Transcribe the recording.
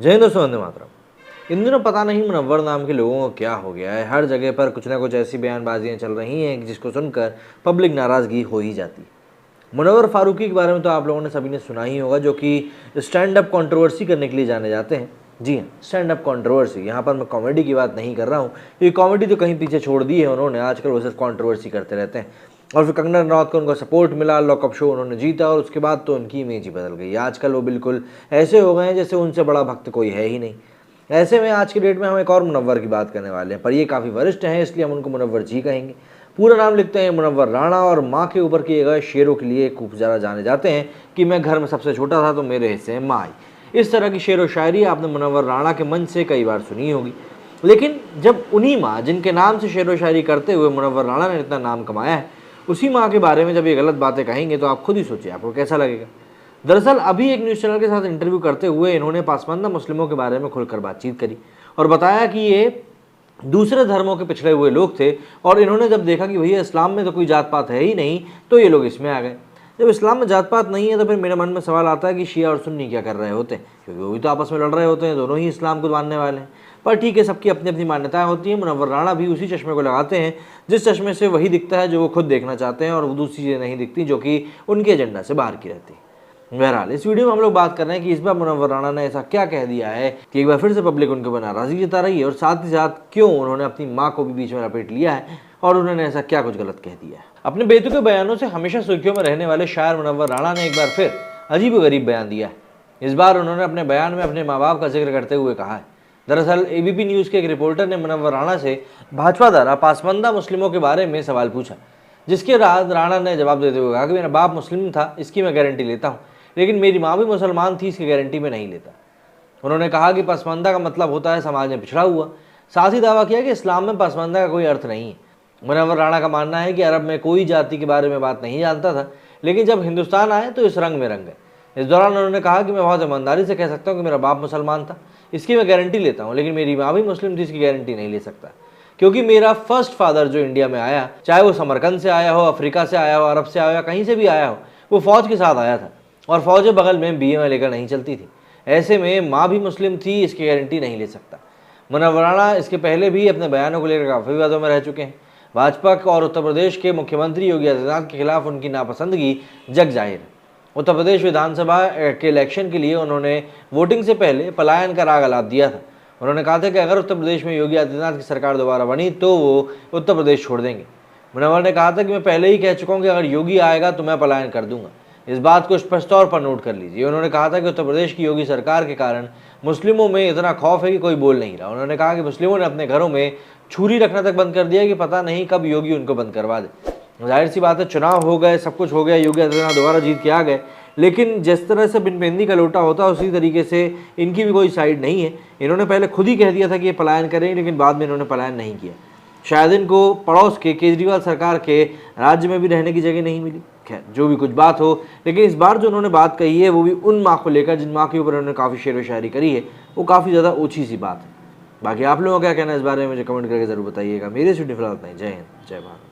जय हिंद दोस्तों, वंदे मातरम। इन दिनों पता नहीं मुनव्वर नाम के लोगों को क्या हो गया है, हर जगह पर कुछ ना कुछ ऐसी बयानबाजियां चल रही हैं जिसको सुनकर पब्लिक नाराज़गी हो ही जाती है। मुनव्वर फारूकी के बारे में तो आप लोगों ने सभी ने सुना ही होगा, जो कि स्टैंड अप कंट्रोवर्सी करने के लिए जाने जाते हैं। जी हाँ, स्टैंड अप कंट्रोवर्सी। यहाँ पर मैं कॉमेडी की बात नहीं कर रहा हूँ, ये कॉमेडी तो कहीं पीछे छोड़ दी है उन्होंने, आजकल वो सिर्फ कंट्रोवर्सी करते रहते हैं। और फिर कंगना रनौत को उनका सपोर्ट मिला, लॉकअप शो उन्होंने जीता और उसके बाद तो उनकी इमेज ही बदल गई। आजकल वो बिल्कुल ऐसे हो गए हैं जैसे उनसे बड़ा भक्त कोई है ही नहीं। ऐसे में आज की डेट में हम एक और मुनव्वर की बात करने वाले हैं, पर ये काफ़ी वरिष्ठ हैं इसलिए हम उनको मुनव्वर जी कहेंगे। पूरा नाम लिखते हैं मुनव्वर राणा और माँ के ऊपर किए गए शेरों के लिए खूब ज़्यादा जाने जाते हैं कि मैं घर में सबसे छोटा था तो मेरे हिस्से में माँ आई। इस तरह की शेर व शायरी आपने मुनव्वर राणा के मंच से कई बार सुनी होगी। लेकिन जब उन्हीं माँ जिनके नाम से शेर व शायरी करते हुए मुनव्वर राणा ने इतना नाम कमाया है, उसी माँ के बारे में जब ये गलत बातें कहेंगे तो आप खुद ही सोचिए आपको कैसा लगेगा। दरअसल अभी एक न्यूज़ चैनल के साथ इंटरव्यू करते हुए इन्होंने पासमानदा मुस्लिमों के बारे में खुलकर बातचीत करी और बताया कि ये दूसरे धर्मों के पिछड़े हुए लोग थे और इन्होंने जब देखा कि भैया इस्लाम में तो कोई जात पात है ही नहीं, तो ये लोग इसमें आ गए। जब इस्लाम में जात पात नहीं है तो फिर मेरे मन में सवाल आता है कि शिया और सुन्नी क्या कर रहे होते हैं, क्योंकि वो भी तो आपस में लड़ रहे होते हैं, दोनों ही इस्लाम को मानने वाले हैं। पर ठीक है, सबकी अपनी अपनी मान्यताएं होती हैं। मुनव्वर राणा भी उसी चश्मे को लगाते हैं जिस चश्मे से वही दिखता है जो वो खुद देखना चाहते हैं, और वो दूसरी चीज़ें नहीं दिखती जो कि उनके एजेंडा से बाहर की रहती है। बहरहाल इस वीडियो में हम लोग बात कर रहे हैं कि इस बार मुनव्वर राणा ने ऐसा क्या कह दिया है कि एक बार फिर से पब्लिक उनके ऊपर नाराज़गी जता रही है, और साथ ही साथ क्यों उन्होंने अपनी माँ को भी बीच में लपेट लिया है और उन्होंने ऐसा क्या कुछ गलत कह दिया है। अपने बेतुके बयानों से हमेशा सुर्खियों में रहने वाले शायर मुनव्वर राणा ने एक बार फिर अजीबोगरीब बयान दिया है। इस बार उन्होंने अपने बयान में अपने माँ बाप का जिक्र करते हुए कहा है। दरअसल एबीपी न्यूज़ के एक रिपोर्टर ने मुनव्वर राणा से भाजपा द्वारा पासमानदा मुस्लिमों के बारे में सवाल पूछा, जिसके बाद राणा ने जवाब देते हुए कहा कि मेरा बाप मुस्लिम था, इसकी मैं गारंटी लेता हूँ, लेकिन मेरी माँ भी मुसलमान थी, इसकी गारंटी मैं नहीं लेता। उन्होंने कहा कि पसमानदा का मतलब होता है समाज में पिछड़ा हुआ। साथ ही दावा किया कि इस्लाम में पसमानदा का कोई अर्थ नहीं है। मुनव्वर राणा का मानना है कि अरब में कोई जाति के बारे में बात नहीं जानता था, लेकिन जब हिंदुस्तान आए तो इस रंग में रंग गए। इस दौरान उन्होंने कहा कि मैं बहुत ईमानदारी से कह सकता हूँ कि मेरा बाप मुसलमान था, इसकी मैं गारंटी लेता हूँ, लेकिन मेरी माँ भी मुस्लिम थी, इसकी गारंटी नहीं ले सकता, क्योंकि मेरा फर्स्ट फादर जो इंडिया में आया, चाहे वो समरकंद से आया हो, अफ्रीका से आया हो, अरब से आया हो, कहीं से भी आया हो, वो फौज के साथ आया था और फौज बगल में BM लेकर नहीं चलती थी। ऐसे में माँ भी मुस्लिम थी, इसकी गारंटी नहीं ले सकता। मुनव्वर राणा इसके पहले भी अपने बयानों को लेकर काफ़ी विवादों में रह चुके हैं। भाजपा और उत्तर प्रदेश के मुख्यमंत्री योगी आदित्यनाथ के खिलाफ उनकी नापसंदगी जग जाहिर है। उत्तर प्रदेश विधानसभा के इलेक्शन के लिए उन्होंने वोटिंग से पहले पलायन का राग आलाप दिया था। उन्होंने कहा था कि अगर उत्तर प्रदेश में योगी आदित्यनाथ की सरकार दोबारा बनी तो वो उत्तर प्रदेश छोड़ देंगे। मुनव्वर ने कहा था कि मैं पहले ही कह चुका हूँ कि अगर योगी आएगा तो मैं पलायन कर दूंगा, इस बात को स्पष्ट तौर पर नोट कर लीजिए। उन्होंने कहा था कि उत्तर प्रदेश की योगी सरकार के कारण मुस्लिमों में इतना खौफ है कि कोई बोल नहीं रहा। उन्होंने कहा कि मुस्लिमों ने अपने घरों में छुरी रखना तक बंद कर दिया कि पता नहीं कब योगी उनको बंद करवा दे। जाहिर सी बात है, चुनाव हो गए, सब कुछ हो गया, योगी आदित्यनाथ दोबारा जीत के आ गए, लेकिन जिस तरह से बिनपेंदी का लोटा होता है उसी तरीके से इनकी भी कोई साइड नहीं है। इन्होंने पहले खुद ही कह दिया था कि ये पलायन करें, लेकिन बाद में इन्होंने पलायन नहीं किया। शायद इनको पड़ोस के केजरीवाल सरकार के राज्य में भी रहने की जगह नहीं मिली। खैर, जो भी कुछ बात हो, लेकिन इस बार जो उन्होंने बात कही है वो भी उन माँ को लेकर जिन माँ के ऊपर उन्होंने काफ़ी शेर व शायरी करी है, वो काफ़ी ज़्यादा ऊँची सी बात है। बाकी आप लोगों का क्या कहना है इस बारे में मुझे कमेंट करके ज़रूर बताइएगा। मेरे स्टूडियो फिलहाल नहीं। जय हिंद, जय भारत।